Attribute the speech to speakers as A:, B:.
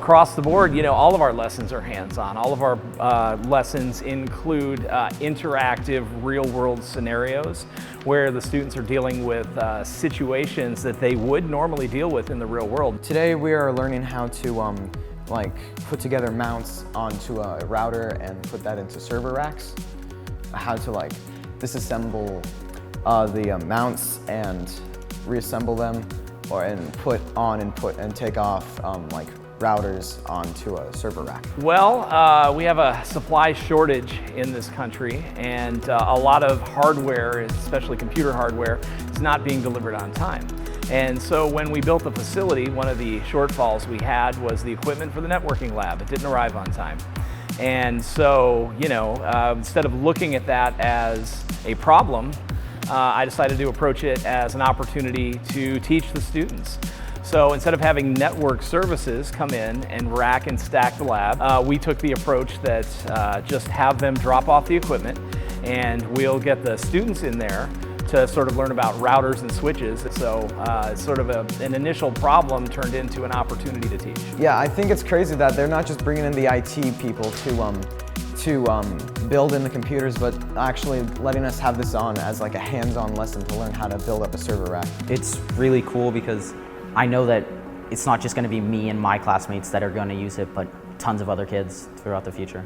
A: across the board, all of our lessons are hands-on. All of our lessons include interactive real-world scenarios where the students are dealing with situations that they would normally deal with in the real world.
B: Today we are learning how to put together mounts onto a router and put that into server racks. How to disassemble the mounts and reassemble them, and put on and take off routers onto a server rack.
A: Well, we have a supply shortage in this country, and a lot of hardware, especially computer hardware, is not being delivered on time. And so when we built the facility, one of the shortfalls we had was the equipment for the networking lab. It didn't arrive on time. And so, instead of looking at that as a problem, I decided to approach it as an opportunity to teach the students. So instead of having network services come in and rack and stack the lab, we took the approach that just have them drop off the equipment, and we'll get the students in there to sort of learn about routers and switches. So sort of an initial problem turned into an opportunity to teach.
B: Yeah, I think it's crazy that they're not just bringing in the IT people to build in the computers, but actually letting us have this on as a hands-on lesson to learn how to build up a server rack.
C: It's really cool because I know that it's not just going to be me and my classmates that are going to use it, but tons of other kids throughout the future.